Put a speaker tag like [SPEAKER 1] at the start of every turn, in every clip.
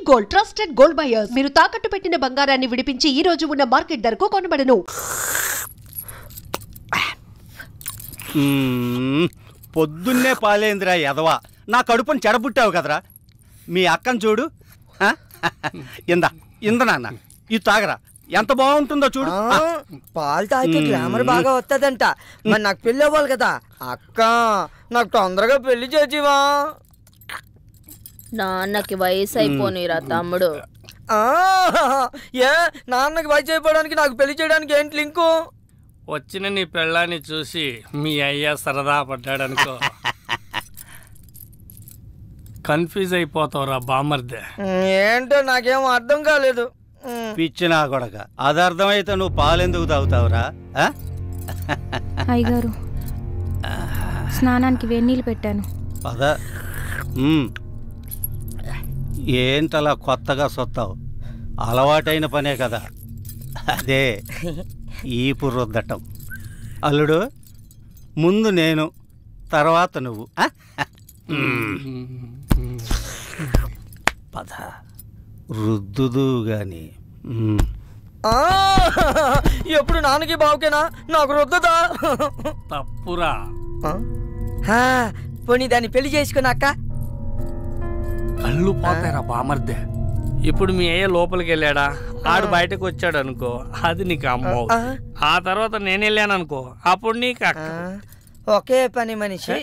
[SPEAKER 1] Gold, trusted gold buyers. మీరు తాకట్టు పెట్టిన బంగారాన్ని విడిపించి ఈ రోజు ఉన్న మార్కెట్ ధరకు కొనబడను.
[SPEAKER 2] పొద్దున్నే పాలేంద్రా ఎదవా, నా కడుపుని చెడబుట్టావు కదరా. మీ అక్కను చూడు, ఇంద నాన్న ఇది తాగరా, ఎంత బాగుంటుందో చూడు.
[SPEAKER 3] పాలు తాగితే గ్లామర్ బాగా వస్తుందంట. మరి నాకు పెళ్ళి అవ్వాలి కదా అక్క, నాకు తొందరగా పెళ్లి చేసివా.
[SPEAKER 4] నాన్నకి వయసు అయిపోనిరా తమ్ముడు.
[SPEAKER 3] ఏ నాన్నకి వయసు అయిపోవడానికి నాకు పెళ్లి చేయడానికి ఏంటి లింకు?
[SPEAKER 5] వచ్చిన నీ పెళ్ళాన్ని చూసి మీ అయ్య సరదా పడ్డాడనుకో, కన్ఫ్యూజ్ అయిపోతావురా బామర్దే.
[SPEAKER 3] ఏంటో నాకేం అర్థం కాలేదు.
[SPEAKER 2] పిచ్చినా కొడక, అది అర్థమైతే నువ్వు పాలెందుకు తాగుతావురా?
[SPEAKER 6] అయ్యగారు స్నానానికి వేడినీళ్ళు పెట్టాను.
[SPEAKER 2] పద. ఏంటలా కొత్తగా సొత్తావు? అలవాటైన పనే కదా అదే ఈపు రుద్దటం. అల్లుడు, ముందు నేను, తర్వాత నువ్వు. పద రుద్దుదు గాని.
[SPEAKER 3] ఎప్పుడు నాన్నకి బావుకేనా, నాకు రుద్దదా?
[SPEAKER 5] తప్పురా.
[SPEAKER 3] పోనీ దాన్ని పెళ్లి చేసుకున్నాక
[SPEAKER 5] కళ్ళు పోతాయిరా బామర్దే. ఇప్పుడు మీ అయ్య లోపలికి వెళ్ళాడా, ఆడు బయటకు వచ్చాడు అనుకో, అది నీకు అమ్మ. ఆ తర్వాత నేను వెళ్ళాను అనుకో, అప్పుడు నీకు అక్క.
[SPEAKER 3] ఒకే పని మనిషి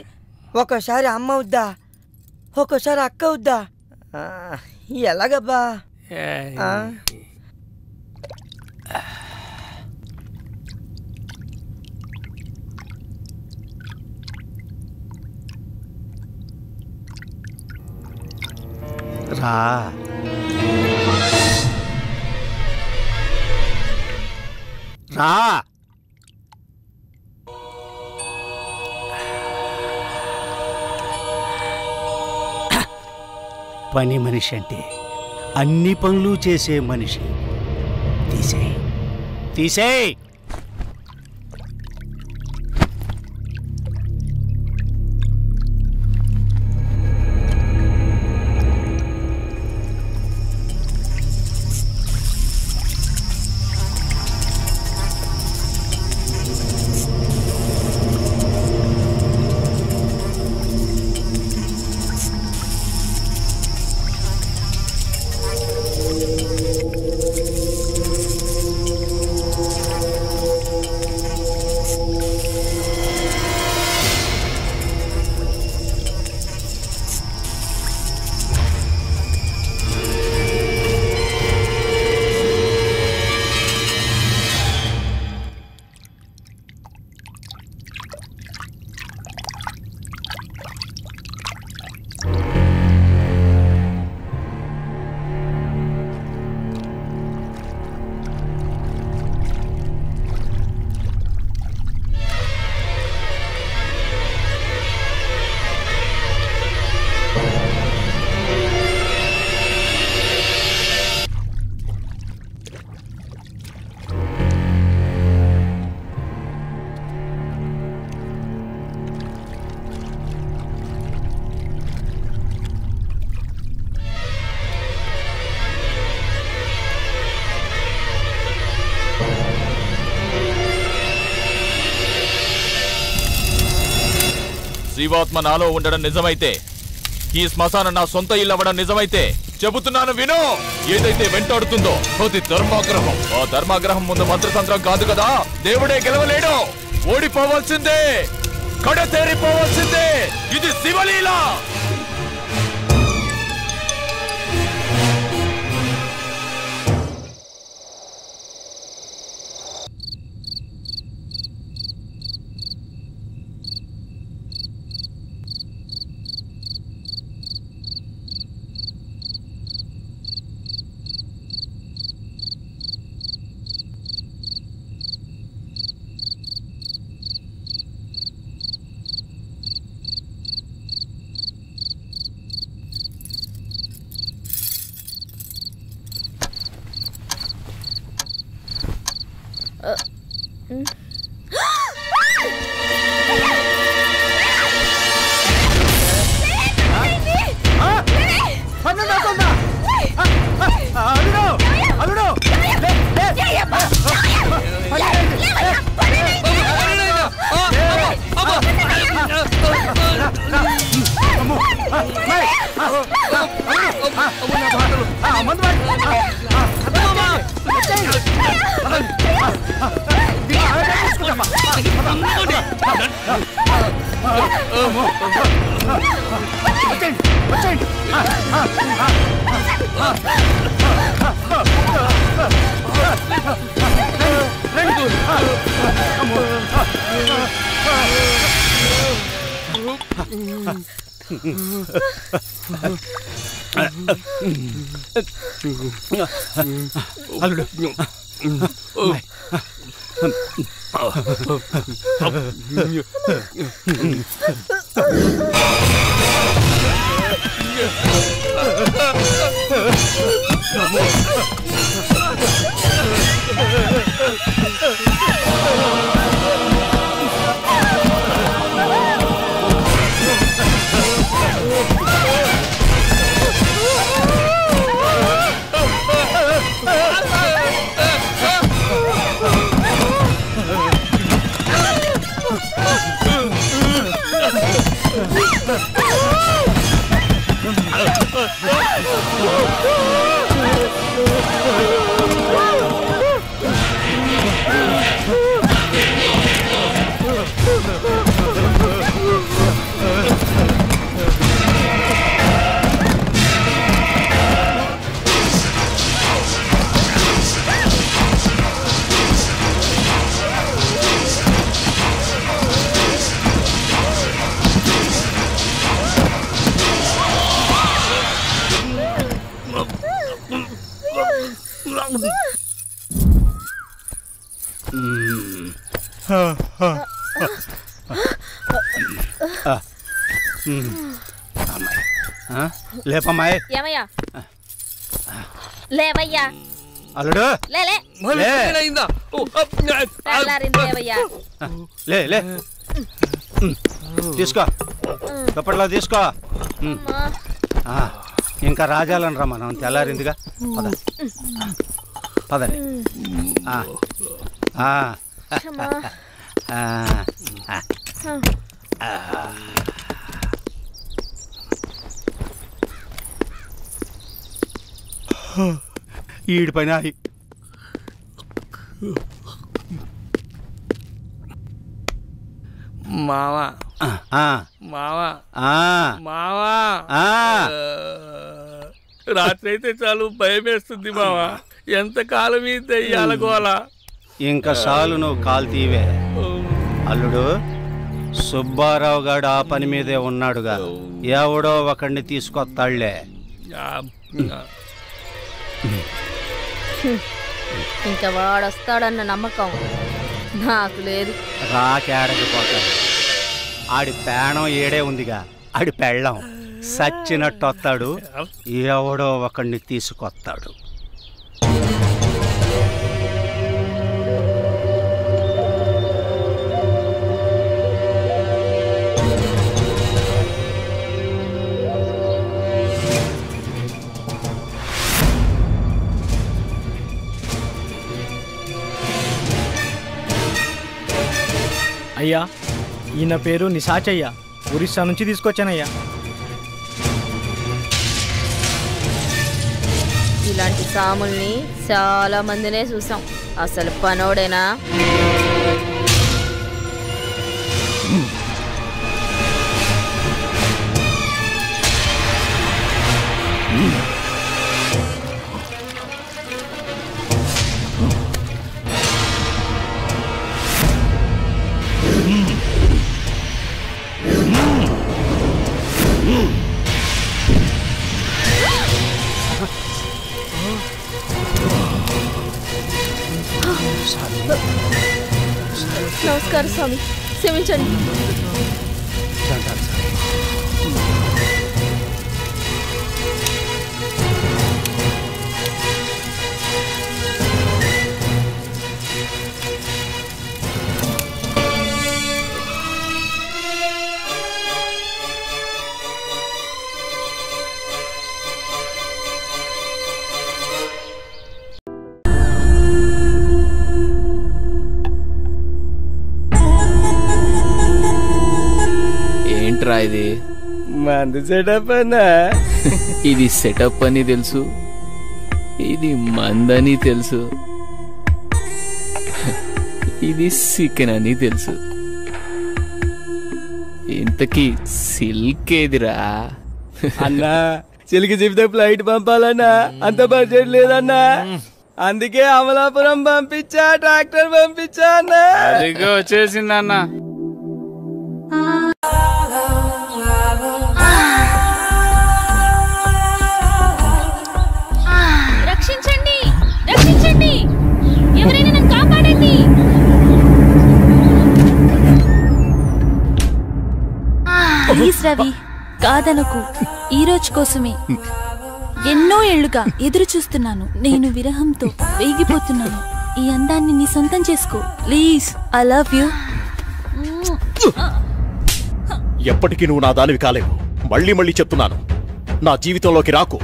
[SPEAKER 3] ఒక్కోసారి అమ్మ అవుద్దా, ఒక్కోసారి అక్క అవుద్దా? ఎలాగబ్బా?
[SPEAKER 2] రా రా. పని మనిషి అంటే అన్ని పనులు చేసే మనిషి. తీసేయ్ తీసేయ్.
[SPEAKER 7] జీవాత్మ నాలో ఉండడం నిజమైతే, ఈ శ్మశానం నా సొంత ఇల్లు అవ్వడం నిజమైతే, చెబుతున్నాను విను. ఏదైతే వెంటాడుతుందో అది ధర్మాగ్రహం. ఆ ధర్మాగ్రహం ముందు మంత్రతంత్రం కాదు కదా, దేవుడే గెలవలేడు. ఓడిపోవాల్సిందే, కడతేరిపోవాల్సిందే. ఇది శివలీల.
[SPEAKER 2] అల్లుడు లేపమ్మాయి.
[SPEAKER 4] ఏమయ్యా లేవయ్యా.
[SPEAKER 2] అల్లుడు
[SPEAKER 4] లేలే లేవయ్యా.
[SPEAKER 2] లే లే తీసుకో దుప్పట్లో తీసుకో. ఇంకా రాజాలను రా మనం తెల్లారిందిగా పద పదండి. ఈడి పైన
[SPEAKER 5] మావా మావా మావా రాత్రి అయితే చాలు భయం వేస్తుంది మావా. ఎంతకాలం ఈ దెయ్యాల గోల.
[SPEAKER 2] ఇంకా చాలు నువ్వు కాలు తీవే. అల్లుడు సుబ్బారావు గారు ఆ పని మీదే ఉన్నాడుగా, ఎవడో ఒకడిని తీసుకొస్తాళ్లే.
[SPEAKER 4] ఇంకా వాడొస్తాడన్న నమ్మకం నాకు లేదు.
[SPEAKER 2] రాకేడకి పోతాడు. ఆడి పేణం ఏడే ఉందిగా, ఆడి పెళ్ళం సచ్చినట్టు వస్తాడు, ఎవడో ఒకడిని తీసుకొస్తాడు.
[SPEAKER 6] అయ్యా, ఈయన పేరు నిశాచయ్య, ఒరిస్సా నుంచి తీసుకొచ్చానయ్యా.
[SPEAKER 4] ఇలాంటి సాముల్ని చాలా మందినే చూసాం. అసలు పనోడేనా? నమస్కారం స్వామి, క్షమించండి.
[SPEAKER 8] ఇది
[SPEAKER 6] మందు సెటప్ అన్నా.
[SPEAKER 8] ఇది సెటప్ అని తెలుసు, ఇది మందని తెలుసు, ఇది చికెన్ అని తెలుసు. ఇంతకీ సిల్క్ ఏదిరా
[SPEAKER 6] అన్నా? సిల్క్ చెప్తే ఫ్లైట్ పంపాలన్నా, అంత బడ్జెట్ లేదన్నా. అందుకే అమలాపురం పంపించా, ట్రాక్టర్ పంపించా అన్నా.
[SPEAKER 5] వచ్చేసిందన్నా.
[SPEAKER 9] రవి, కాదనకు. ఈ రోజు కోసమే ఎన్నో ఏళ్లుగా ఎదురు చూస్తున్నాను. నేను విరహంతో వేగిపోతున్నాను. ఈ అందాన్ని నీ సొంతం చేసుకో ప్లీజ్. I love you.
[SPEAKER 10] ఎప్పటికీ నువ్వు నా దానివి కాలేవు. మళ్ళీ మళ్ళీ చెప్తున్నాను, నా జీవితంలోకి రాకు,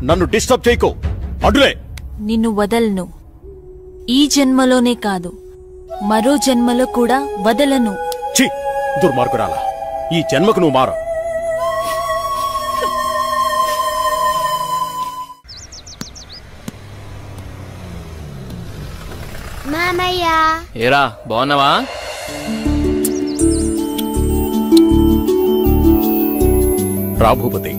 [SPEAKER 10] నన్ను డిస్టర్బ్ చేయకు. అడులే.
[SPEAKER 9] నిన్ను వదలను. ఈ జన్మలోనే కాదు, మరో జన్మలో కూడా వదలను.
[SPEAKER 10] ఛీ, దుర్మార్గురాలా, ఈ జన్మకు నువ్వు మారు.
[SPEAKER 11] మామయ్య,
[SPEAKER 8] ఏరా బాగున్నావా?
[SPEAKER 10] రా భూపతి,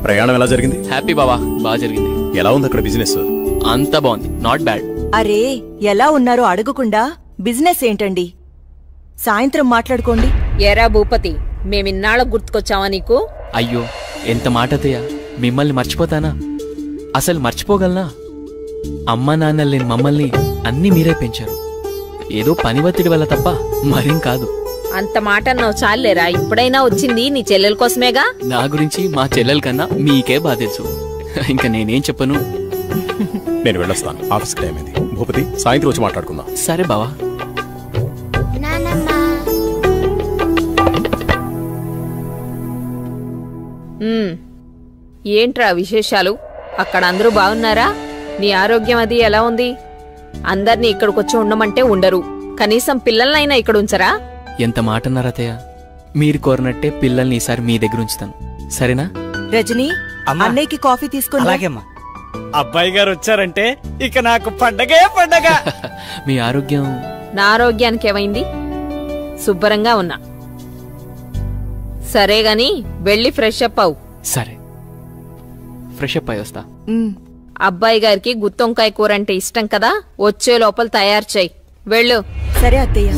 [SPEAKER 10] ప్రయాణం ఎలా జరిగింది?
[SPEAKER 8] హ్యాపీ బావా, బాగా జరిగింది.
[SPEAKER 10] ఎలా ఉంది అక్కడ బిజినెస్?
[SPEAKER 8] అంతా బాగుంది, నాట్ బ్యాడ్.
[SPEAKER 12] అరే, ఎలా ఉన్నారో అడగకుండా బిజినెస్ ఏంటండి? సాయంత్రం మాట్లాడుకోండి.
[SPEAKER 4] ఎరా భూపతి, మేమిన్నాళ్ళకు గుర్తుకొచ్చావా నీకు?
[SPEAKER 8] అయ్యో, ఎంత మాట అత్తయ్య, మిమ్మల్ని మర్చిపోతానా? అసలు మర్చిపోగలనా? అమ్మా నాన్న లేని మమ్మల్ని అన్నీ మీరే పెంచారు. ఏదో పని ఒత్తిడి వల్ల తప్ప మరేం కాదు.
[SPEAKER 4] అంత మాట అన్నావు చాలేరా. ఇప్పుడైనా వచ్చింది నీ చెల్లెల కోసమేగా.
[SPEAKER 8] నా గురించి మా చెల్లెల కన్నా మీకే బాధ తెలుసు. ఇంకా నేనేం చెప్పను.
[SPEAKER 10] నేను వెళ్ళొస్తాను, ఆఫీస్కి టైం అయింది. భూపతి, సాయంత్రం వచ్చి మాట్లాడుకుందాం.
[SPEAKER 8] సరే బావా.
[SPEAKER 4] ఏంట్రా విశేషాలు? అక్కడ అందరూ బాగున్నారా? నీ ఆరోగ్యం అది ఎలా ఉంది? అందర్నీ ఇక్కడికొచ్చి ఉండమంటే ఉండరు, కనీసం పిల్లలనైనా ఇక్కడ ఉంచరా?
[SPEAKER 8] ఎంత మాట అన్నారు అత్తయ్య. మీరు కోరినట్టే పిల్లల్ని ఈసారి మీ దగ్గర ఉంచుతాను, సరేనా?
[SPEAKER 12] రజనీ, అన్నయ్యకి కాఫీ తీసుకుని.
[SPEAKER 6] అలాగేమ్మా. అబ్బాయి గారు వచ్చారంటే ఇక నాకు పండగే పండగ.
[SPEAKER 8] మీ ఆరోగ్యం?
[SPEAKER 4] నా ఆరోగ్యానికి ఏమైంది? శుభ్రంగా ఉన్నా. సరే గాని వెళ్ళి ఫ్రెష్ అప్ అవు.
[SPEAKER 8] సరే, ఫ్రెష్ అప్ అయి వస్తా.
[SPEAKER 4] అబ్బాయి గారికి గుత్తొంకాయ కూర అంటే ఇష్టం కదా, వచ్చే లోపల తయారు చేయి. వెళ్ళు.
[SPEAKER 12] సరే అత్తయ్య.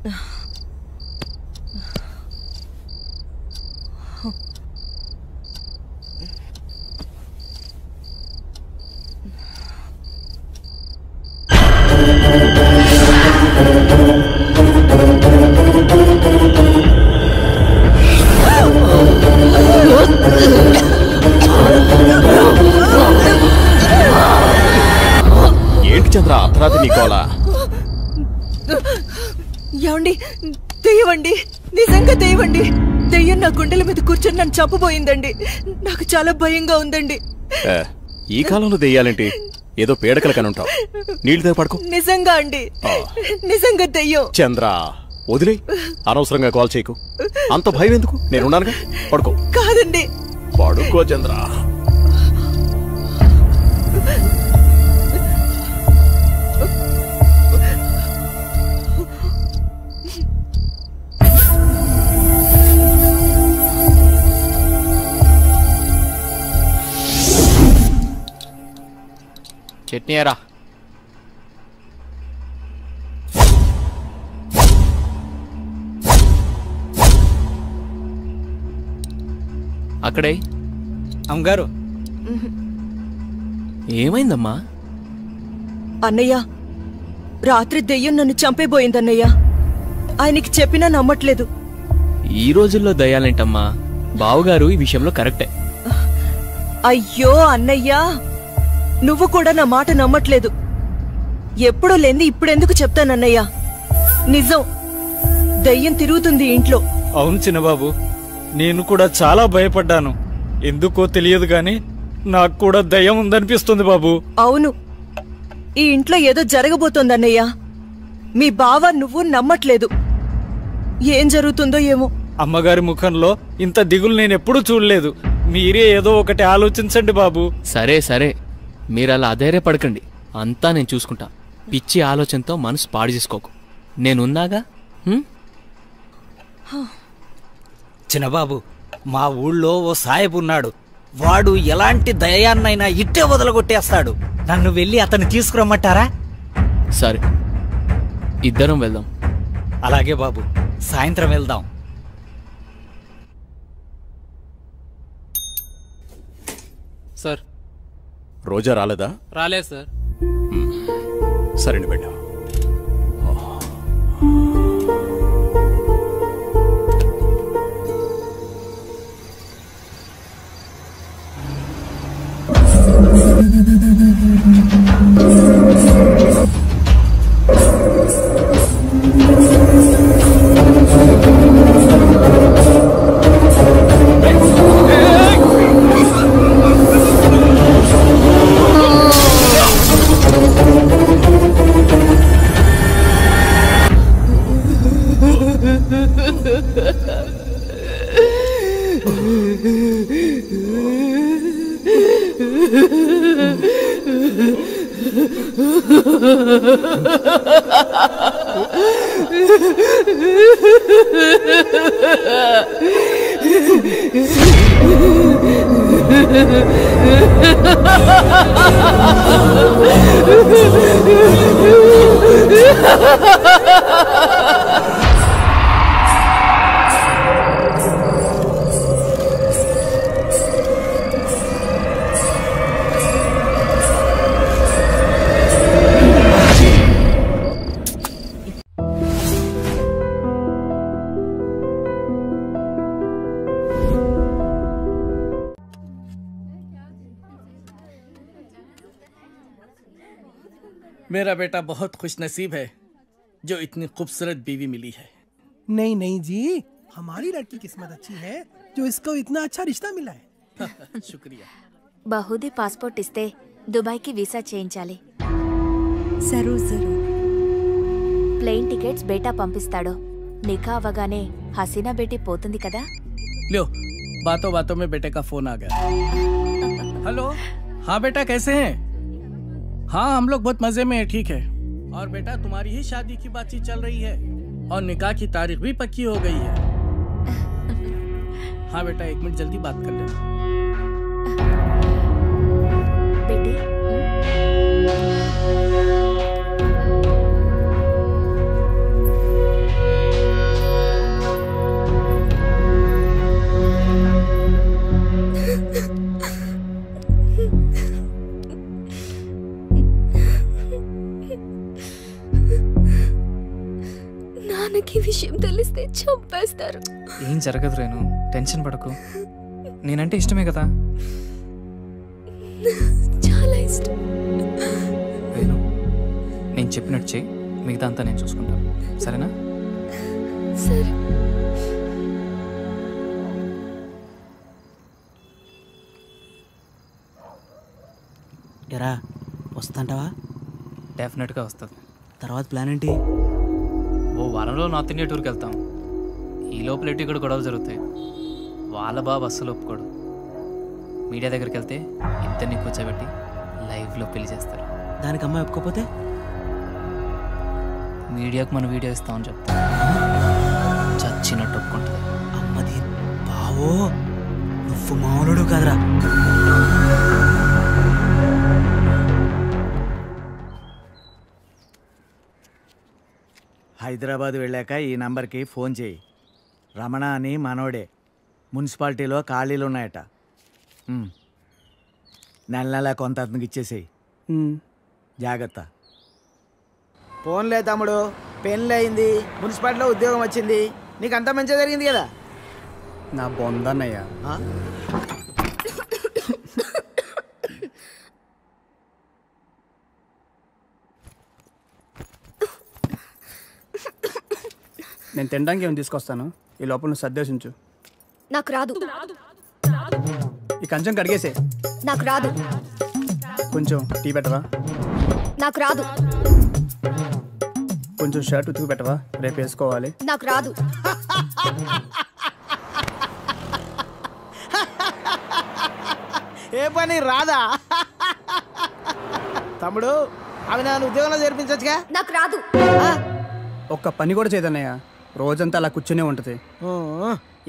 [SPEAKER 10] ఏంటి చంద్ర అర్ధరాత్రి నీకోలా?
[SPEAKER 12] ఏమండి, దెయ్యమండి, నిజంగా దెయ్యమండి. దెయ్యం నా గుండెల మీద కూర్చొని నన్ను చంపబోయిందండి. నాకు చాలా భయంగా ఉందండి.
[SPEAKER 10] ఈ కాలంలో దెయ్యాలేంటి? ఏదో పీడకల కనుంటావు. నీళ్ళు పడుకో.
[SPEAKER 12] నిజంగా అండి, నిజంగా దెయ్యం.
[SPEAKER 10] చంద్ర వదిలే, అనవసరంగా కాల్ చేయకు. అంత భయం ఎందుకు? నేనున్నానుగా, పడుకో.
[SPEAKER 12] కాదండి,
[SPEAKER 10] పడుకో చంద్ర.
[SPEAKER 8] చట్నీ ఎరా. అక్కడే
[SPEAKER 6] అమ్మగారు.
[SPEAKER 8] ఏమైందమ్మా?
[SPEAKER 12] అన్నయ్య, రాత్రి దెయ్యం నన్ను చంపేబోయిందన్నయ్య. ఆయనకి చెప్పినా నమ్మట్లేదు.
[SPEAKER 8] ఈ రోజుల్లో దయ్యాలేంటమ్మా? బావుగారు ఈ విషయంలో కరెక్టే.
[SPEAKER 12] అయ్యో అన్నయ్యా, నువ్వు కూడా నా మాట నమ్మట్లేదు. ఎప్పుడో లేని ఇప్పుడెందుకు చెప్తానన్నయ్య? నిజం, దయ్యం తిరుగుతుంది ఇంట్లో.
[SPEAKER 6] అవును చిన్నబాబు, నేను కూడా చాలా భయపడ్డాను. ఎందుకో తెలియదు గాని నాకు కూడా దయ్యం ఉందనిపిస్తుంది బాబు.
[SPEAKER 12] అవును, ఈ ఇంట్లో ఏదో జరగబోతోందన్నయ్య. మీ బావ నువ్వు నమ్మట్లేదు. ఏం జరుగుతుందో ఏమో.
[SPEAKER 6] అమ్మగారి ముఖంలో ఇంత దిగులు నేనెప్పుడూ చూడలేదు. మీరే ఏదో ఒకటి ఆలోచించండి బాబు.
[SPEAKER 8] సరే సరే, మీరలా అధైర్యపడకండి. అంతా నేను చూసుకుంటా. పిచ్చి ఆలోచనతో మనసు పాడు చేసుకోకు. నేనున్నాగా.
[SPEAKER 11] చిన్నబాబు, మా ఊళ్ళో ఓ సాయబు ఉన్నాడు. వాడు ఎలాంటి దయాన్నైనా ఇట్టే వదలగొట్టేస్తాడు. నన్ను వెళ్ళి అతన్ని తీసుకురమ్మంటారా?
[SPEAKER 8] సరే, ఇద్దరం వెళ్దాం.
[SPEAKER 11] అలాగే బాబు, సాయంత్రం వెళ్దాం.
[SPEAKER 8] సార్,
[SPEAKER 10] రోజా రాలేదా?
[SPEAKER 8] రాలేదు సార్.
[SPEAKER 10] సరేండి, వెళ్ళా.
[SPEAKER 5] मेरा बेटा बहुत खुशनसीब है जो इतनी खूबसूरत बीवी मिली है।
[SPEAKER 13] नहीं नहीं जी, हमारी लड़की किस्मत अच्छी है जो इसको इतना अच्छा रिश्ता मिला है।
[SPEAKER 5] शुक्रिया।
[SPEAKER 14] బహుదీ పాస్పోర్ట్ ఇస్తే దుబాయ్కి వీసా చేయించాలి.
[SPEAKER 15] జరూర్ జరూర్.
[SPEAKER 14] ప్లేన్ టికెట్స్ బేటా పంపిస్తాడు. నికా అవగానే హసీనా బేటీ పోతుంది కదా.
[SPEAKER 5] लो, बातों बातों में बेटे का फोन आ गया। हेलो, हाँ बेटा कैसे हैं? हाँ हम लोग बहुत मजे में हैं, ठीक है। और बेटा तुम्हारी ही शादी की बातचीत चल रही है और निकाह की तारीख भी पक्की हो गई है। हाँ बेटा, 1 मिनट जल्दी बात कर लेना।
[SPEAKER 14] बेटी,
[SPEAKER 16] నాన్నకి విషయం తెలిస్తే చంపేస్తారు.
[SPEAKER 8] ఏం జరగదు రేణు, టెన్షన్ పడకు. నేనంటే ఇష్టమే కదా.
[SPEAKER 16] చాలా ఇష్టం.
[SPEAKER 8] రేణు, నేను చెప్పినట్టు చెయ్యి, మిగతా అంతా నేను చూసుకుంటాను, సరేనా?
[SPEAKER 16] సరే.
[SPEAKER 17] ఎరా వస్తుంటావా?
[SPEAKER 8] డెఫినెట్గా వస్తుంది.
[SPEAKER 17] తర్వాత ప్లాన్ ఏంటి?
[SPEAKER 8] ఓ వారంలో నార్త్ ఇండియా టూర్కి వెళ్తాం. ఈ లోపల ఎటు ఇక్కడ గొడవలు జరుగుతాయి. వాళ్ళ బాబు అస్సలు ఒప్పుకోడు. మీడియా దగ్గరికి వెళ్తే ఇద్దరిని కూర్చోబెట్టి లైవ్లో పెళ్లి చేస్తారు.
[SPEAKER 17] దానికి అమ్మాయి ఒప్పుకోపోతే
[SPEAKER 8] మీడియాకు మన వీడియో ఇస్తామని చెప్తా. చచ్చినట్టు ఒప్పుకుంటుంది.
[SPEAKER 17] అమ్మది బావో, నువ్వు మామూలుడు కాదురా.
[SPEAKER 18] హైదరాబాద్ వెళ్ళాక ఈ నంబర్కి ఫోన్ చేయి. రమణ అని మనోడే. మున్సిపాలిటీలో ఖాళీలు ఉన్నాయట. నెల నెల కొంత అతనికి ఇచ్చేసేయి. జాగ్రత్త.
[SPEAKER 19] ఫోన్లే తమ్ముడు, పెళ్ళి అయింది, మున్సిపాలిటీలో ఉద్యోగం వచ్చింది, నీకు అంతా మంచిగా జరిగింది కదా.
[SPEAKER 6] నా బొందన్నయ్యా. నేను తినడానికి ఏమైనా తీసుకొస్తాను. ఈ లోపల నువ్వు సర్దేశించు.
[SPEAKER 16] నాకు రాదు.
[SPEAKER 6] ఈ కంచం కడిగేసే.
[SPEAKER 16] నాకు రాదు.
[SPEAKER 6] కొంచెం టీ పెట్టవా?
[SPEAKER 16] నాకు రాదు.
[SPEAKER 6] కొంచెం షర్ట్ ఉతుకు పెట్టవా? రేపు వేసుకోవాలి.
[SPEAKER 16] నాకు రాదు.
[SPEAKER 19] ఏ పని రాదా? తమ్ముడు, అవి నన్ను ఉద్యోగంలో చేర్పించచ్చుగా.
[SPEAKER 16] నాకు రాదు.
[SPEAKER 6] ఒక్క పని కూడా చేయదన్నయ్య. రోజంతా అలా కూర్చునే ఉంటుంది.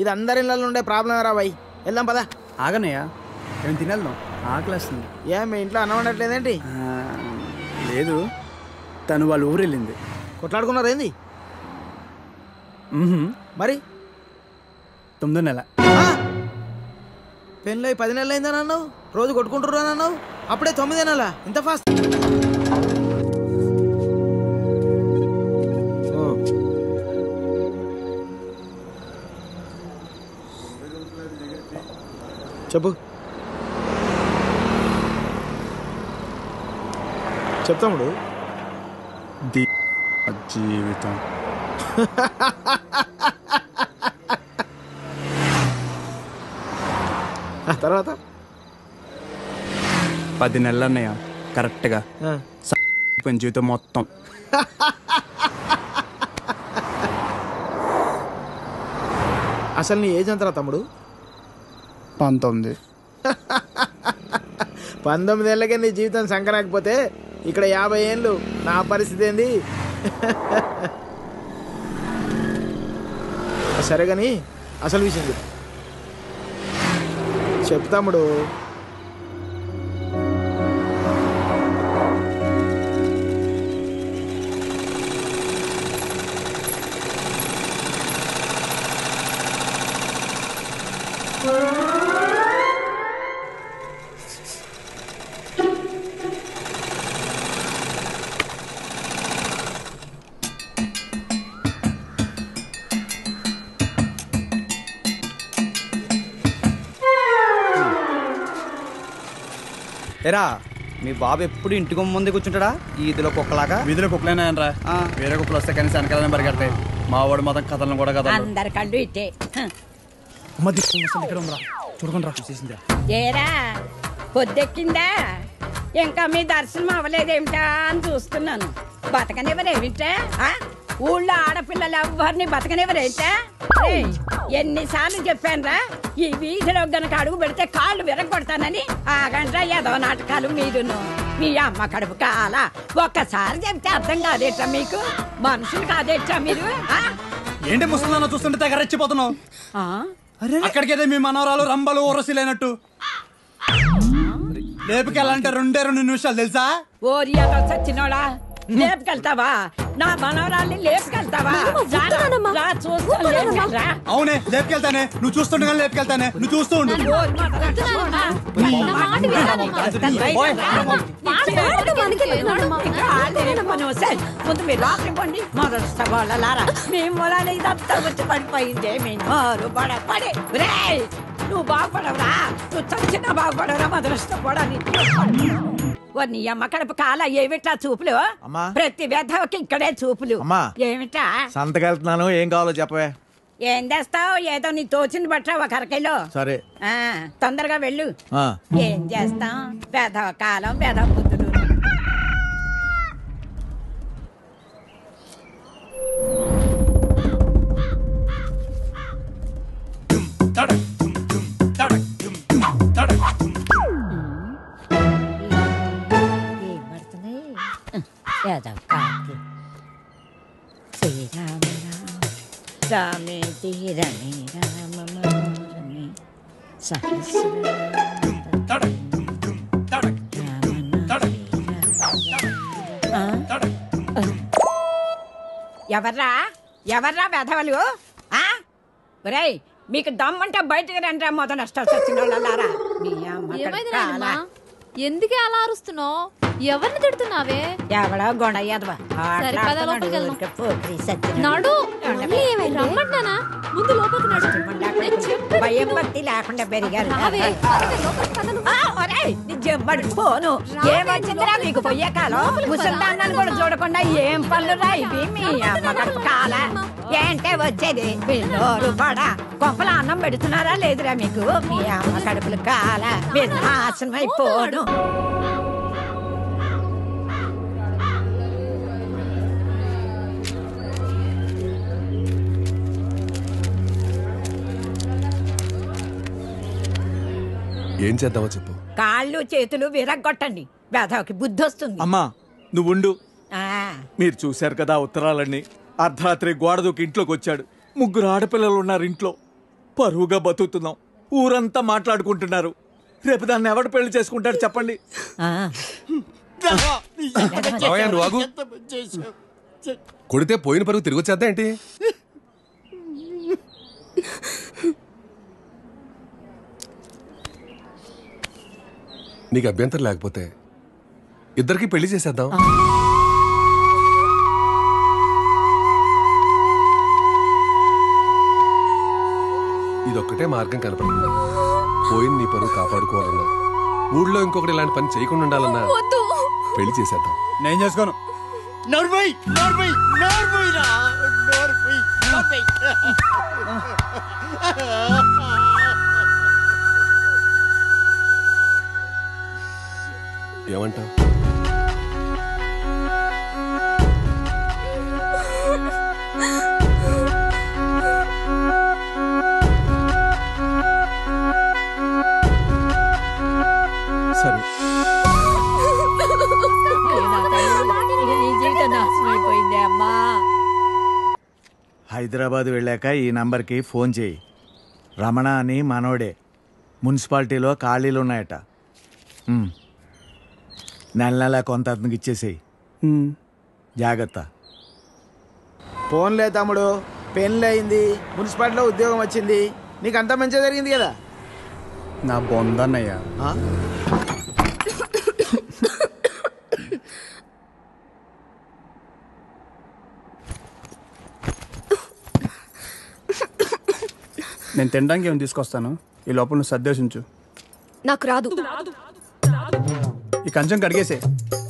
[SPEAKER 19] ఇది అందరి ఇళ్ళలో ఉండే ప్రాబ్లం రా బాయ్. వెళ్దాం పదా.
[SPEAKER 6] ఆగనయ్యా, నేను తినేద్దాం, ఆకలేస్తుంది.
[SPEAKER 19] మీ ఇంట్లో అన్నం వండట్లేదేంటి?
[SPEAKER 6] లేదు, తను వాళ్ళ ఊరు వెళ్ళింది.
[SPEAKER 19] కొట్లాడుకున్నారు ఏంది? మరి
[SPEAKER 6] 9వ నెల.
[SPEAKER 19] పెళ్ళి 10 నెలలు అయిందని అన్నావు, రోజు కొట్టుకుంటుర్రు అని అన్నావు, అప్పుడే 9వ నెల. ఇంత ఫాస్ట్? చెప్పు. చెప్తాముడు.
[SPEAKER 6] జీవితం
[SPEAKER 19] తర్వాత
[SPEAKER 6] 10 నెలలు అన్నయ్య కరెక్ట్గా. జీవితం మొత్తం.
[SPEAKER 19] అసలు నీ ఏజ్ ఎంతరా తమ్ముడు?
[SPEAKER 6] 19.
[SPEAKER 19] 19 ఏళ్ళకే నీ జీవితం సంకరాకపోతే ఇక్కడ 50 ఏళ్ళు నా పరిస్థితి ఏంది? సరే కానీ అసలు విషయం చెప్పు తమ్ముడు.
[SPEAKER 6] ఎరా, మీ బాబు ఎప్పుడు ఇంటికి ముందే కూర్చుంటాడా? ఈదిలో కుక్కలాగా. వీధిలో కుక్కలేనా రా? వేరే కుక్కలు వస్తే కనీసం వెనకాలనే పరిగెడతాయి. మా వాడు మాత్రం కథలను కూడా కదా.
[SPEAKER 20] అందరి కళ్ళు ఇట్టే.
[SPEAKER 6] చూడకుండా చూసేసిందా?
[SPEAKER 20] ఏరా పొద్దెక్కిందా? ఇంకా మీ దర్శనం అవ్వలేదేమిటా అని చూస్తున్నాను. బతకనివ్వరేమిటా? ఊళ్ళో ఆడపిల్లలు ఎవరిని బతకనివ్వరేమిటా? ఎన్నిసార్లు చెప్పానురా, ఈ వీధిలో గనక అడుగు పెడితే కాళ్ళు విరగొడతానని. ఆగండ్రా ఏదో నాటకాలు మీరును. మీ అమ్మ కడుపు కాల ఒక్కసారి చెప్తే అర్థం కాదేట్రా మీకు? మనుషులు కాదేట్రా మీరు?
[SPEAKER 6] ఏంటి ముసలిదాన్ని చూస్తుంటే తెగ రెచ్చిపోతున్నావు? అక్కడికైతే మీ మనవరాలు రంబలు ఊరసిలేనట్టు లేపుకెళ్ళాలంటే 2 నిమిషాలు తెలుసా?
[SPEAKER 20] ఓరియా చచ్చినోడా, లేపుకెళ్తావా? నా మనవరాల్ని లేపుకెళ్తావా? రా చూస్తాను, లేపుకెళ్ళరా.
[SPEAKER 21] అవునే లేపుకెళ్తానే, నువ్వు చూస్తుండగా లేపుకెళ్తానే, నువ్వు చూస్తూ ఉండు.
[SPEAKER 20] ముందు మీరు రాత్రి పండి మొదలు వాళ్ళలారా మేము వలన ఇదంతా వచ్చి పడిపోయిందే మీ నోరు పడే నువ్వు బాగుపడవురా, నువ్వు చచ్చినా బాగుపడవురా మొదలుష్టపడని. నీ అమ్మ కడుపు కాల ఏమిటా చూపులు? ప్రతి వెధవకి ఇక్కడే చూపులు. ఏమిటా
[SPEAKER 18] సంతకెళ్తున్నాను, ఏం కావాలో చెప్పవే.
[SPEAKER 20] ఏం చేస్తావు? ఏదో నీ తోచింది బట్ట ఒక అరకిలో.
[SPEAKER 18] సరే
[SPEAKER 20] తొందరగా వెళ్ళు. ఏం చేస్తాం? వెధవ కాలం, వెధవ బుద్ధులు. రామే తీరమే రామమే ఎవర్రా ఎవర్రా వెధవలు? ఒరేయ్ మీకు దమ్మంటే బయటకు రండి. మొదలు నష్టాలు వచ్చిన వాళ్ళారా.
[SPEAKER 22] ఎందుకే అలా అరుస్తున్నావు? ఎవరిని తిడుతున్నావే?
[SPEAKER 20] ఎవడో గొడయ్యదవా
[SPEAKER 22] రమ్మంటానా? ముందు లోపలికి నడు.
[SPEAKER 20] భయం భక్తి లేకుండా పెరిగారు. పోను ఏమొచ్చిందిరా మీకు పొయ్యే కాలం? ముసల్దాన్ని కూడా చూడకుండా ఏం పనులు రా ఇవి? మీ అమ్మ కడుపు కాల ఏంటే వచ్చేది? నోరు పడా కొంపల అన్నం పెడుతున్నారా లేదురా మీకు? మీ అమ్మ కడుపులు కాల మీరు నాశనం అయిపోను.
[SPEAKER 23] ఏం చేద్దామో చెప్పు.
[SPEAKER 20] కాళ్ళు చేతులు విరగొట్టండి, వేధవకి బుద్ధి వస్తుంది.
[SPEAKER 18] అమ్మా నువ్వుండు. మీరు చూశారు కదా ఉత్తరాలన్నీ. అర్ధరాత్రి గోడ దూకి ఇంట్లోకి వచ్చాడు. 3 ఆడపిల్లలు ఉన్నారు ఇంట్లో. పరువుగా బతుకుతున్నాం. ఊరంతా మాట్లాడుకుంటున్నారు. రేపు దాన్ని ఎవడు పెళ్లి చేసుకుంటాడు చెప్పండి.
[SPEAKER 23] కొడితే పోయిన పరువు తిరిగి వచ్చేద్దా ఏంటి? నీకు అభ్యంతరం లేకపోతే ఇద్దరికి పెళ్లి చేసేద్దాం. ఇదొక్కటే మార్గం కనపడుతుంది. పోయిన నీ పరువు కాపాడుకోవాలన్నా, ఊళ్ళో ఇంకొకటి ఇలాంటి పని చేయకుండా ఉండాలన్నా పెళ్లి చేసేద్దాం.
[SPEAKER 21] నేను చేసుకోను.
[SPEAKER 23] ఏమంటావు?
[SPEAKER 18] సరే హైదరాబాద్ వెళ్ళాక ఈ నంబర్కి ఫోన్ చేయి. రమణ అని మనోడే. మున్సిపాలిటీలో ఖాళీలు ఉన్నాయట. నెల నెల కొంత అతనికి ఇచ్చేసేయి. జాగ్రత్త.
[SPEAKER 19] ఫోన్లే తమ్ముడు, పెళ్ళి అయింది, మున్సిపాలిటీలో ఉద్యోగం వచ్చింది, నీకు అంతా మంచిగా జరిగింది కదా.
[SPEAKER 21] నా బొందన్నయ్యా. నేను తినడానికి ఏమైనా తీసుకొస్తాను. ఈ లోపల నువ్వు సర్దేశించు.
[SPEAKER 16] నాకు రాదు.
[SPEAKER 21] ఈ కంచం కడిగేసే.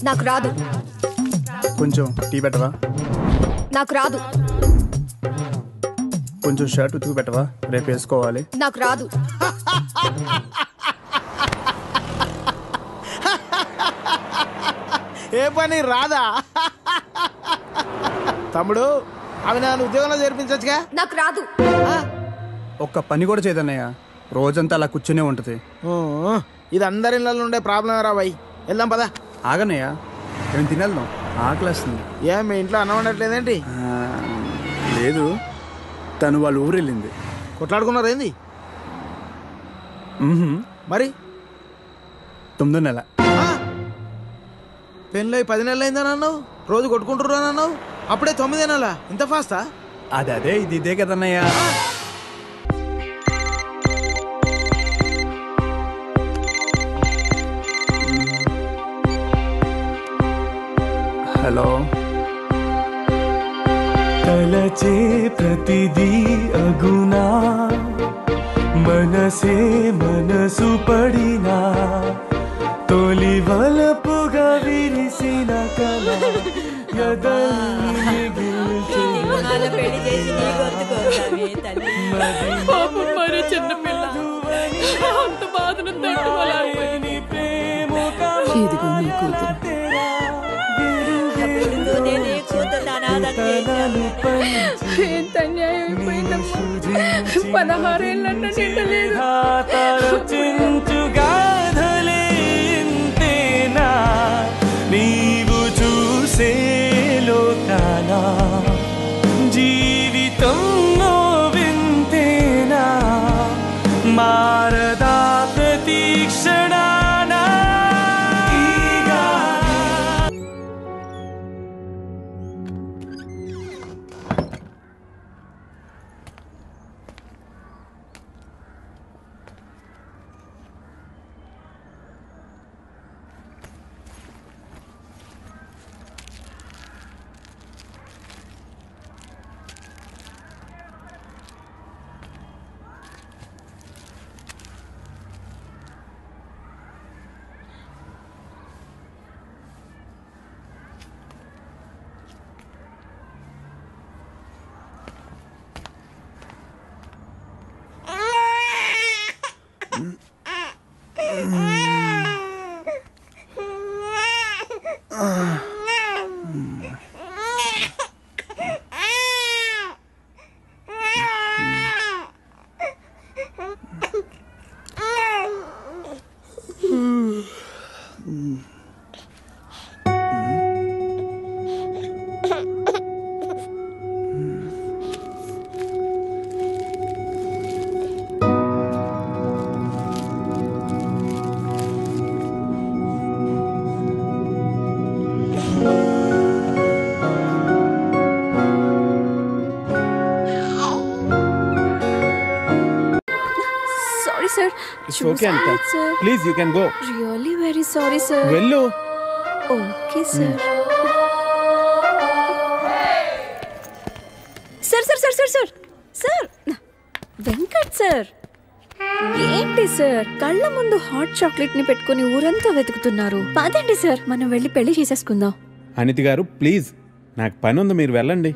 [SPEAKER 16] నాకు రాదు.
[SPEAKER 21] కొంచెం టీ పెట్టవా?
[SPEAKER 16] నాకు రాదు.
[SPEAKER 21] కొంచెం షర్ట్ ఉతుకు పెట్టవా? రేపు వేసుకోవాలి.
[SPEAKER 16] నాకు రాదు.
[SPEAKER 19] ఏ పని రాదా? తమ్ముడు అవి నన్ను ఉద్యోగంలో చేర్పించచ్చుగా.
[SPEAKER 16] నాకు రాదు.
[SPEAKER 21] ఒక్క పని కూడా చేయదన్నయ్య. రోజంతా అలా కూర్చునే ఉంటది.
[SPEAKER 19] ఇది అందరి ఇళ్ళలో ఉండే ప్రాబ్లం రా బాయ్. వెళ్దాం పదా.
[SPEAKER 21] ఆగన్నయ్య, ఏం తినేద్దాం. ఆకలేస్తుంది.
[SPEAKER 19] ఏ మీ ఇంట్లో అన్నం వండట్లేదేంటి?
[SPEAKER 21] లేదు, తను వాళ్ళ ఊరు వెళ్ళింది.
[SPEAKER 19] కొట్లాడుకున్నారు ఏంది? మరి
[SPEAKER 21] 9వ నెల.
[SPEAKER 19] పెళ్ళి 10 నెలలు అయిందని అన్నావు. రోజు కొట్టుకుంటున్నాను అన్నావు. అప్పుడే 9 నెలలా? ఇంత ఫాస్టా?
[SPEAKER 21] అదే ఇది ఇదే కదన్నయ్య. హలో.
[SPEAKER 1] తలచే ప్రతిదీ అగునా మనసే మనసు పడినా తొలి వలపుగా విరిసిన కళ ఎదల్ని
[SPEAKER 22] మరో చిన్న పిల్ల అంత బాధను తట్టుకోలేని
[SPEAKER 1] ఇదిగో నీ కూతురు.
[SPEAKER 22] ఎంత అన్యాయం అయిపోయిందమ్మా. 16 ఏళ్ళన్నా నిండలేదు.
[SPEAKER 1] నీవు చూసే లోకానా జీవితంలో వింతేనా మారదా ప్రతీక్షణానా.
[SPEAKER 6] Okay, Anita. Please, you can go.
[SPEAKER 9] Really very sorry, sir.
[SPEAKER 6] Vellu.
[SPEAKER 9] Okay, sir. Sir. Venkat sir, ఏంటి సార్ కళ్ళ ముందు హాట్ చాక్లెట్ ని పెట్టుకుని ఊరంతా వెతుకుతున్నారు? పదండి సార్, మనం వెళ్ళి పెళ్లి చేసేసుకుందాం.
[SPEAKER 6] అనిత గారు ప్లీజ్, నాకు పని ఉంది, మీరు వెళ్ళండి.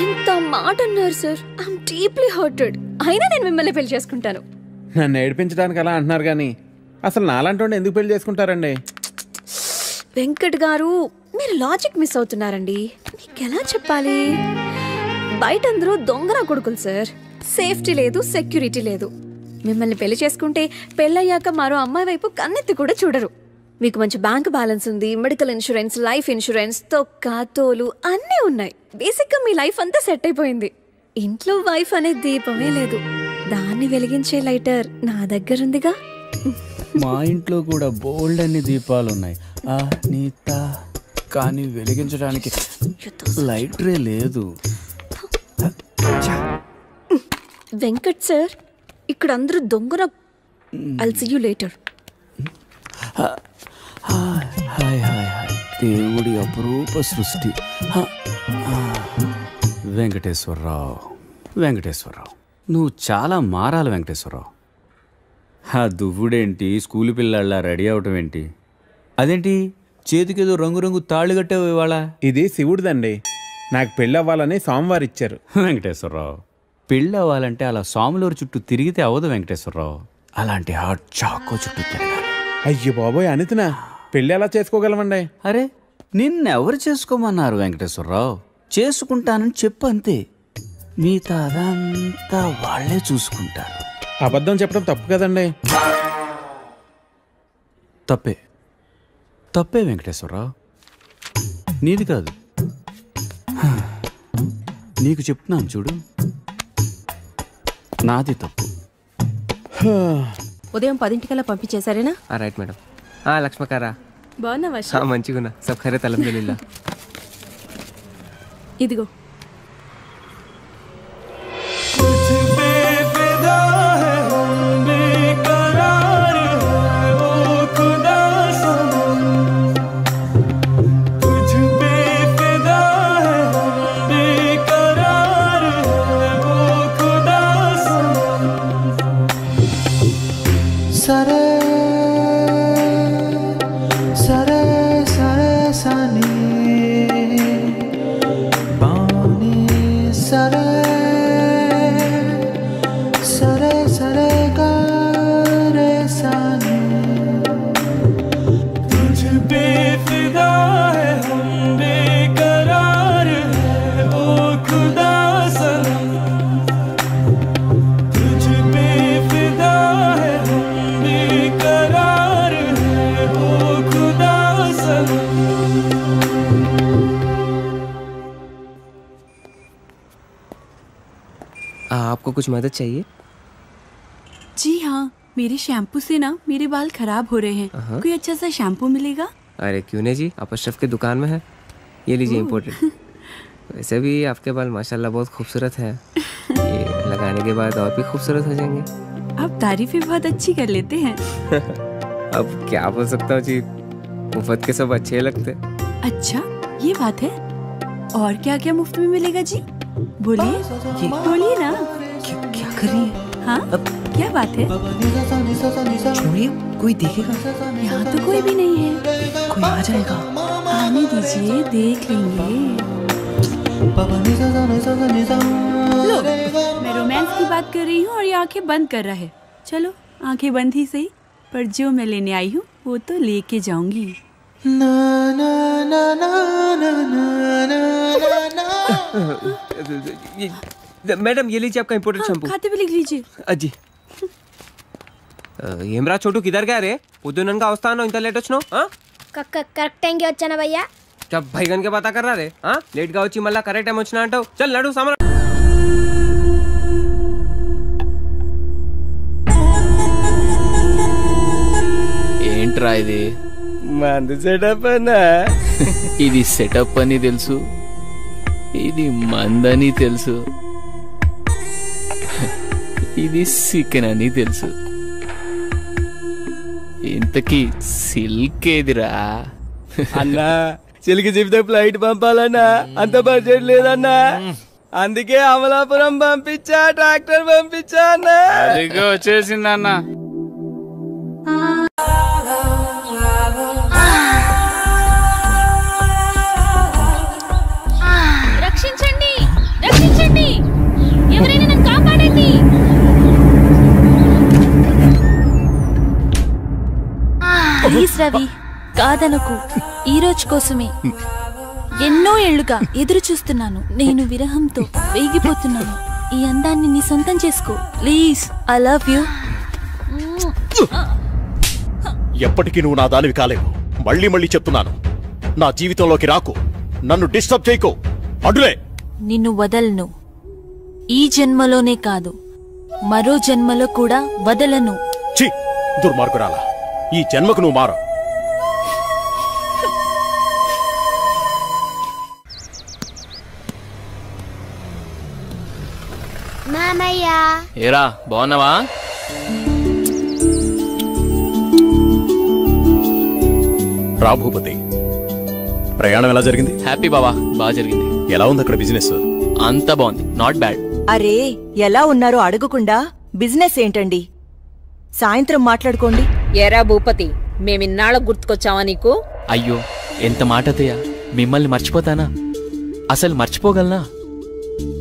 [SPEAKER 9] ఎంత మాట అన్నారు సార్. I'm deeply hurted. అయినా నేను మిమ్మల్ని పెళ్లి చేసుకుంటాను.
[SPEAKER 6] నన్ను ఏడిపించడానికి అలా అంటున్నారు కానీ అసలు నాలాంటి వాడిని ఎందుకు పెళ్లి చేసుకుంటారండి?
[SPEAKER 9] వెంకట్ గారు, మీరు లాజిక్ మిస్ అవుతున్నారండి. మీకు ఎలా చెప్పాలి? బయట అందరూ దొంగన కొడుకులు సార్. సేఫ్టీ లేదు, సెక్యూరిటీ లేదు. మిమ్మల్ని పెళ్లి చేసుకుంటే పెళ్ళయ్యాక మరో అమ్మాయి వైపు కన్నెత్తి కూడా చూడరు. మీకు మంచి బ్యాంక్ బ్యాలెన్స్ ఉంది, మెడికల్ ఇన్సూరెన్స్, లైఫ్ ఇన్సూరెన్స్, తొక్క తోలు అన్నీ ఉన్నాయి. బేసిక్గా మీ లైఫ్ అంతా సెట్ అయిపోయింది. ఇంట్లో వైఫ్ అనే దీపమే లేదు, దాన్ని వెలిగించే లైటర్ నా దగ్గరుందిగా.
[SPEAKER 21] మా ఇంట్లో కూడా బోల్డ్ అన్ని దీపాలున్నాయి నీత, కానీ వెలిగించడానికి లైటరే లేదు.
[SPEAKER 9] వెంకట్ సార్, ఇక్కడ అందరూ దొంగన. I'll see you later.
[SPEAKER 21] Hi దేవుడి అపురూప సృష్టి. వెంకటేశ్వరరావు, నువ్వు చాలా మారాలి వెంకటేశ్వరరావు. ఆ దువ్వుడేంటి, స్కూల్ పిల్లల్లా రెడీ అవటం ఏంటి? అదేంటి చేతికేదో రంగురంగు తాళ్ళు కట్టావు ఇవాళ?
[SPEAKER 6] ఇది శివుడిదండి, నాకు పెళ్ళి అవ్వాలని స్వామివారు ఇచ్చారు.
[SPEAKER 21] వెంకటేశ్వరరావు, పెళ్ళి అవ్వాలంటే అలా స్వాములూరు చుట్టూ తిరిగితే అవ్వదు వెంకటేశ్వరరావు. అలాంటి హాట్ చాకో చుట్టూ తిరగాలి.
[SPEAKER 6] అయ్యో బాబోయ్ అనితనా, పెళ్ళి ఎలా చేసుకోగలమండి?
[SPEAKER 21] అరే నిన్నెవరు చేసుకోమన్నారు వెంకటేశ్వరరావు? చేసుకుంటానని చెప్పు అంతే, మిగతా అదంతా వాళ్లే చూసుకుంటారు.
[SPEAKER 6] అబద్ధం చెప్పడం తప్పు కదండి.
[SPEAKER 21] తప్పే వెంకటేశ్వరరావు, నీది కాదు. నీకు చెప్తున్నాను చూడు, నాది తప్పు.
[SPEAKER 3] ఉదయం 10 పంపించేశారేనా?
[SPEAKER 7] Right madam. లక్ష్మకారా
[SPEAKER 3] బాగున్నావా?
[SPEAKER 7] మంచిగున్నా, సబ్ ఖైరత్ అల్హమ్దులిల్లా.
[SPEAKER 22] ఇదిగో
[SPEAKER 2] आपको कुछ मदद चाहिए?
[SPEAKER 22] जी हाँ, मेरे शैम्पू से ना मेरे बाल खराब हो रहे हैं। कोई अच्छा सा शैम्पू मिलेगा?
[SPEAKER 2] अरे क्यों नहीं जी, आप अशरफ की दुकान में है, ये लीजिए इम्पोर्टेड। वैसे भी आपके बाल माशाल्लाह बहुत खूबसूरत है, ये लगाने के बाद और भी खूबसूरत हो जाएंगे।
[SPEAKER 22] आप तारीफें बहुत अच्छी कर लेते हैं।
[SPEAKER 2] अब क्या बोल सकता हूँ जी, मुफ्त के सब अच्छे लगते।
[SPEAKER 22] अच्छा ये बात है, और क्या क्या मुफ्त में मिलेगा जी? बोलिए बोलिए ना।
[SPEAKER 2] क्या कर रही है?
[SPEAKER 22] हाँ क्या बात है?
[SPEAKER 2] छोड़िए, कोई देखेगा।
[SPEAKER 22] यहाँ तो कोई भी नहीं है।
[SPEAKER 2] कोई आ जाएगा।
[SPEAKER 22] आने दीजिए, देख लेंगे। लो, मैं रोमांस की बात कर रही हूँ और ये आंखें बंद कर रहा है। चलो आंखें बंद ही सही, पर जो मैं लेने आई हूँ वो तो लेके जाऊंगी।
[SPEAKER 2] मैडम ये लीजिए आपका इम्पोर्टेड शैम्पू।
[SPEAKER 22] खाते भी लिख लीजिए।
[SPEAKER 2] अजी ఏమ్రా చోటు కిదర్ గా రే పొద్దుననగా వస్తాను ఇంత లేట్ వచ్చినావు
[SPEAKER 16] కరెక్ట్ టైంకి వచ్చానా భయ్యా
[SPEAKER 2] क्या भैगन के बात कर रहा रे लेट గా వచ్చి మళ్ళా కరెక్ట్ టైం వచ్చినా అంటావు చల్ నడు సామాన్
[SPEAKER 8] ఏంట్రా ఇది
[SPEAKER 6] మంది సెటప్ అన్నా
[SPEAKER 8] ఇది సెటప్ అని తెలుసు ఇది మందని తెలుసు ఇది సికెన్ అని తెలుసు ఇంతకీ సిల్క్ ఏదిరా
[SPEAKER 6] అన్నా సిల్క్ చెప్తే ఫ్లైట్ పంపాలన్నా అంత బడ్జెట్ లేదన్నా అందుకే అమలాపురం పంపించా ట్రాక్టర్ పంపించా అన్నా
[SPEAKER 21] అదిగో వచ్చేసిందన్నా
[SPEAKER 9] రక్షించండి రక్షించండి ఎవరైనా నన్ను కాపాడండి ప్లీజ్ రవి కాదనకు ఈ రోజు కోసమే ఎన్నో ఏళ్లుగా ఎదురు చూస్తున్నాను నేను విరహంతో వేగిపోతున్నాను ఈ అందాన్ని నీ సొంతం చేసుకో ప్లీజ్ ఐ లవ్ యూ
[SPEAKER 10] ఎప్పటికీ నువ్వు నా దానివి కాలేవు మళ్ళీ మళ్ళీ చెప్తున్నాను నా జీవితంలోకి రాకు నన్ను డిస్టర్బ్ చేయకు అడులే
[SPEAKER 9] నిన్ను వదలను ఈ జన్మలోనే కాదు మరో జన్మలో కూడా వదలను
[SPEAKER 10] ఛీ దుర్మార్గురాలా ఈ జన్మకు నువ్వు మారు
[SPEAKER 16] మామయ్య
[SPEAKER 8] ఏరా బాగున్నావా
[SPEAKER 10] రా భూపతి ప్రయాణం ఎలా జరిగింది
[SPEAKER 8] హ్యాపీ బావా బాగా జరిగింది
[SPEAKER 10] ఎలా ఉంది అక్కడ బిజినెస్
[SPEAKER 8] అంతా బాగుంది నాట్ బ్యాడ్
[SPEAKER 12] అరే ఎలా ఉన్నారో అడగకుండా బిజినెస్ ఏంటండి సాయంత్రం మాట్లాడుకోండి
[SPEAKER 4] ఏరా భూపతి మేమిన్నాళ్ళకు గుర్తుకొచ్చావా నీకు
[SPEAKER 8] అయ్యో ఎంత మాట అత్తయ్య మిమ్మల్ని మర్చిపోతానా అసలు మర్చిపోగలనా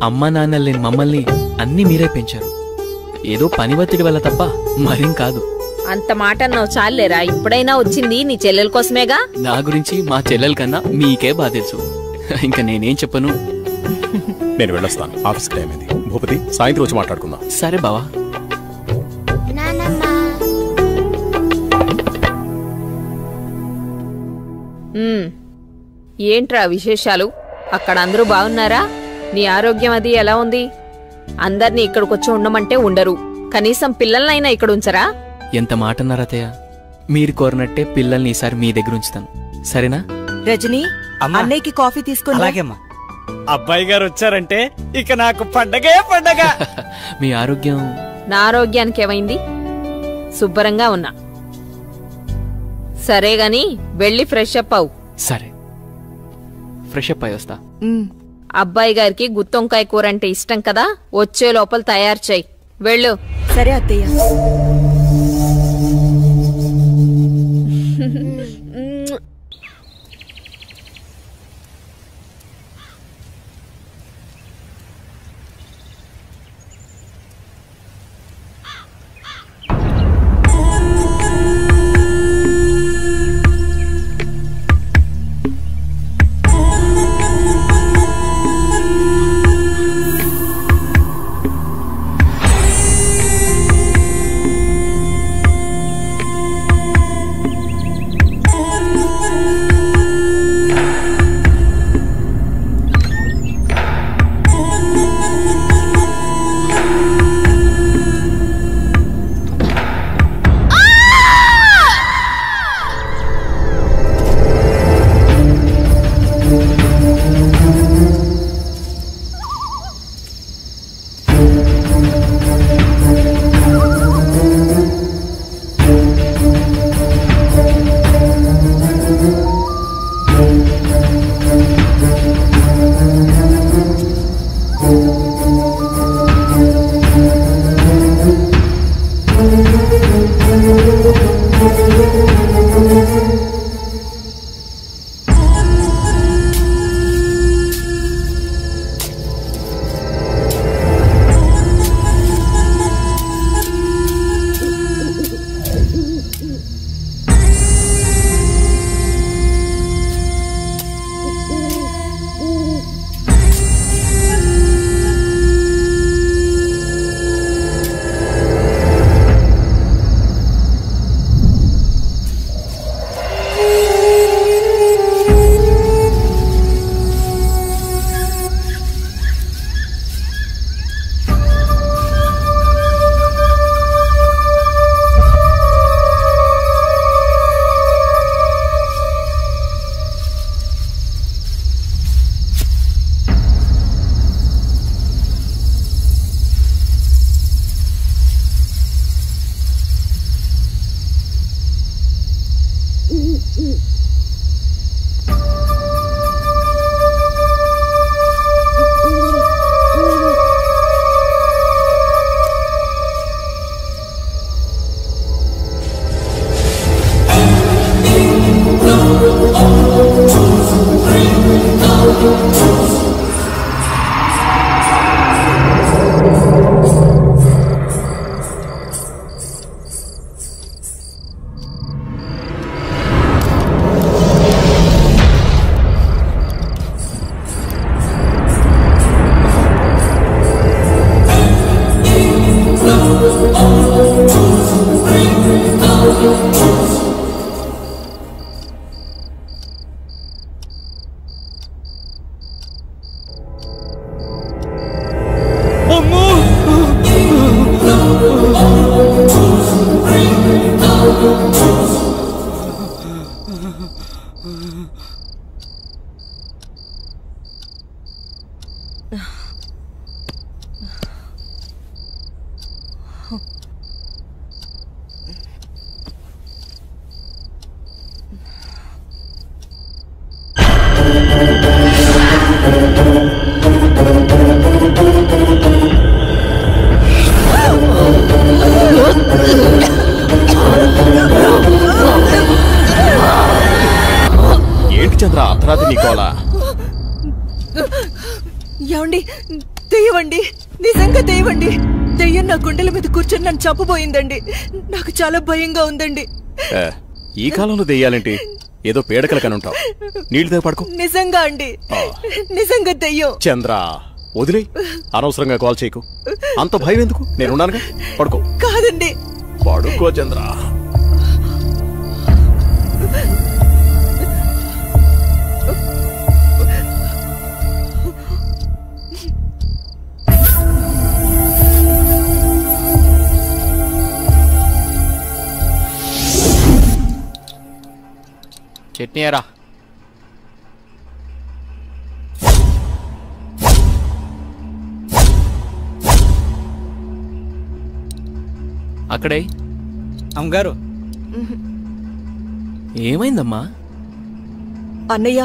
[SPEAKER 8] అమ్మ నాన్న లేని మమ్మల్ని అన్నీ మీరే పెంచారు ఏదో పని ఒత్తిడి వల్ల తప్ప మరేం కాదు
[SPEAKER 4] అంత మాట అన్నావు చాలేరా ఇప్పుడైనా వచ్చింది నీ చెల్లెల కోసమేగా
[SPEAKER 8] నా గురించి మా చెల్లెల కన్నా మీకే బాధ తెలుసు ఇంకా నేనేం చెప్పను
[SPEAKER 10] నేను వెళ్ళొస్తాను ఆఫీస్ టైం అయింది భూపతి సాయంత్రం వచ్చి మాట్లాడుకుందాం
[SPEAKER 8] సరే బావా
[SPEAKER 4] ఏంట్రా విశేషాలు అక్కడ అందరూ బాగున్నారా నీ ఆరోగ్యం అది ఎలా ఉంది అందర్నీ ఇక్కడికొచ్చి ఉండమంటే ఉండరు కనీసం పిల్లలనైనా ఇక్కడ ఉంచరా
[SPEAKER 8] ఎంత మాట అన్నారు అత్తయ్య మీరు కోరినట్టే పిల్లల్ని ఈసారి మీ దగ్గర ఉంచుతాను సరేనా
[SPEAKER 12] రజనీ అన్నయ్యకి కాఫీ తీసుకుని
[SPEAKER 11] అలాగేమ్మా అబ్బాయి గారు వచ్చారంటే ఇక నాకు పండగే పండగ.
[SPEAKER 8] మీ ఆరోగ్యం?
[SPEAKER 4] నా ఆరోగ్యానికి ఏమైంది? శుభ్రంగా ఉన్నా. సరే గాని వెళ్ళి ఫ్రెష్ అప్ అవు.
[SPEAKER 8] సరే, ఫ్రెష్ అప్ అయి వస్తా.
[SPEAKER 4] అబ్బాయి గారికి గుత్తొంకాయ కూర అంటే ఇష్టం కదా, వచ్చే లోపల తయారు చేయి. వెళ్ళు.
[SPEAKER 12] సరే అత్తయ్య.
[SPEAKER 10] ఏంటి చంద్ర అర్ధరాత్రి నీకోలా?
[SPEAKER 12] ఏమండి, తెయ్యవండి, నిజంగా తెయ్యవండి. దెయ్యం నా గుండెల మీద కూర్చొని నన్ను చంపబోయిందండి. నాకు చాలా భయంగా ఉందండి.
[SPEAKER 10] ఈ కాలంలో దెయ్యాలేంటి? ఏదో పీడకల కనుంటావు. నీళ్లు దగ్గర పడుకో.
[SPEAKER 12] నిజంగా అండి, నిజంగా దెయ్యం.
[SPEAKER 10] చంద్ర వదిలే, అనవసరంగా కాల్ చేయకు. అంత భయం ఎందుకు? నేనున్నానుగా, పడుకో.
[SPEAKER 12] కాదండి,
[SPEAKER 10] పడుకో చంద్ర.
[SPEAKER 8] చట్నీ ఎరా. అక్కడే.
[SPEAKER 11] అమ్మగారు
[SPEAKER 8] ఏమైందమ్మా?
[SPEAKER 12] అన్నయ్య,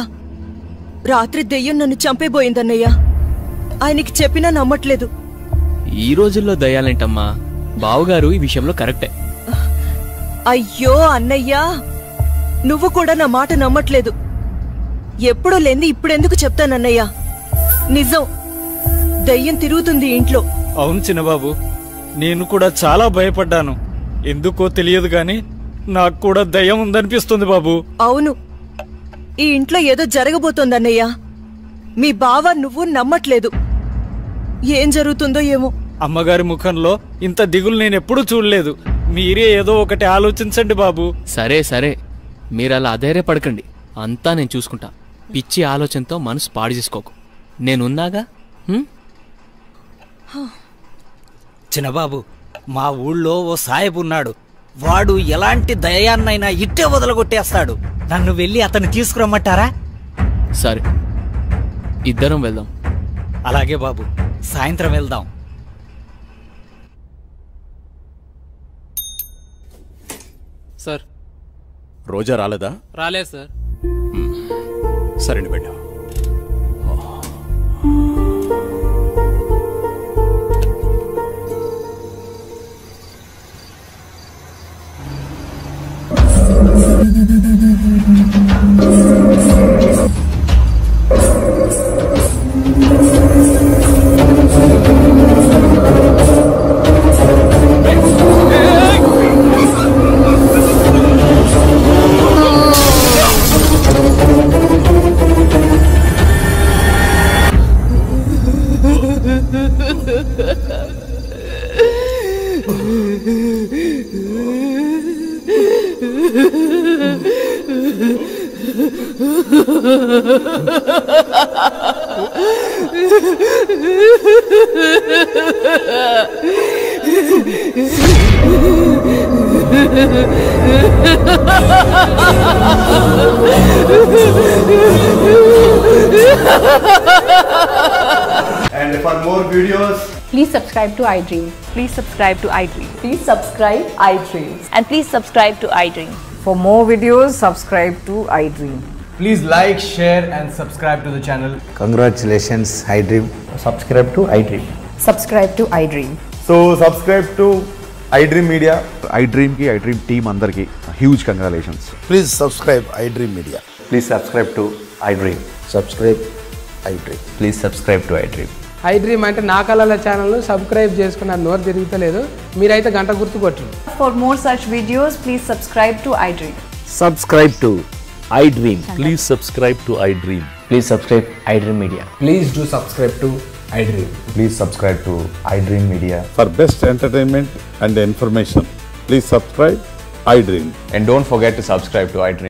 [SPEAKER 12] రాత్రి దెయ్యం నన్ను చంపేబోయిందన్నయ్య. ఆయనకి చెప్పినా నమ్మట్లేదు.
[SPEAKER 8] ఈ రోజుల్లో దయ్యాలేంటమ్మా? బావగారు ఈ విషయంలో కరెక్టే.
[SPEAKER 12] అయ్యో అన్నయ్యా, నువ్వు కూడా నా మాట నమ్మట్లేదు. ఎప్పుడో లేంది ఇప్పుడెందుకు చెప్తానన్నయ్యా? నిజం, దయ్యం తిరుగుతుంది ఇంట్లో.
[SPEAKER 11] అవును చిన్నబాబు, నేను కూడా చాలా భయపడ్డాను. ఎందుకో తెలియదు గాని నాకు కూడా దయ్యం ఉందనిపిస్తుంది బాబు.
[SPEAKER 12] అవును, ఈ ఇంట్లో ఏదో జరగబోతోందన్నయ్యా. మీ బావ నువ్వు నమ్మట్లేదు. ఏం జరుగుతుందో ఏమో.
[SPEAKER 11] అమ్మగారి ముఖంలో ఇంత దిగులు నేనెప్పుడూ చూడలేదు. మీరే ఏదో ఒకటి ఆలోచించండి బాబు.
[SPEAKER 8] సరే సరే, మీరు అలా అధైర్యపడకండి. అంతా నేను చూసుకుంటా. పిచ్చి ఆలోచనతో మనసు పాడు చేసుకోకు. నేనున్నాగా.
[SPEAKER 11] చిన్నబాబు, మా ఊళ్ళో ఓ సాయబు ఉన్నాడు. వాడు ఎలాంటి దయాన్నైనా ఇట్టే వదలగొట్టేస్తాడు. నన్ను వెళ్ళి అతన్ని తీసుకురమ్మంటారా?
[SPEAKER 8] సరే, ఇద్దరం వెళ్దాం.
[SPEAKER 11] అలాగే బాబు, సాయంత్రం వెళ్దాం.
[SPEAKER 8] సార్,
[SPEAKER 10] రోజా రాలేదా?
[SPEAKER 8] రాలేదు సార్.
[SPEAKER 10] సరేండి బిడ్డ.
[SPEAKER 7] And for more videos,
[SPEAKER 13] please subscribe to iDream.
[SPEAKER 15] Please subscribe to iDream.
[SPEAKER 13] Please subscribe iDream.
[SPEAKER 15] And please subscribe to iDream.
[SPEAKER 13] For more videos, subscribe to iDream.
[SPEAKER 24] Please like, share and subscribe to the channel.
[SPEAKER 25] Congratulations, iDream.
[SPEAKER 24] Subscribe to iDream.
[SPEAKER 13] Subscribe to iDream.
[SPEAKER 7] so subscribe to iDream Media. iDream ki iDream team andarki huge congratulations.
[SPEAKER 25] Please subscribe iDream Media.
[SPEAKER 7] Please subscribe to iDream.
[SPEAKER 25] Subscribe iDream. Please subscribe to iDream.
[SPEAKER 26] iDream అంటే నా కళల ఛానల్ను subscribe చేసుకున్న నోరు తిరుగుతలేదు. మీరైతే గంట గుర్తు కొట్టండి.
[SPEAKER 15] For more such videos, please subscribe to iDream.
[SPEAKER 25] Subscribe to iDream. Please subscribe to iDream. Please subscribe iDream Media.
[SPEAKER 24] Please do subscribe to iDream.
[SPEAKER 7] Please subscribe to iDream Media. For best entertainment and information, please subscribe iDream.
[SPEAKER 21] And don't forget to subscribe to iDream.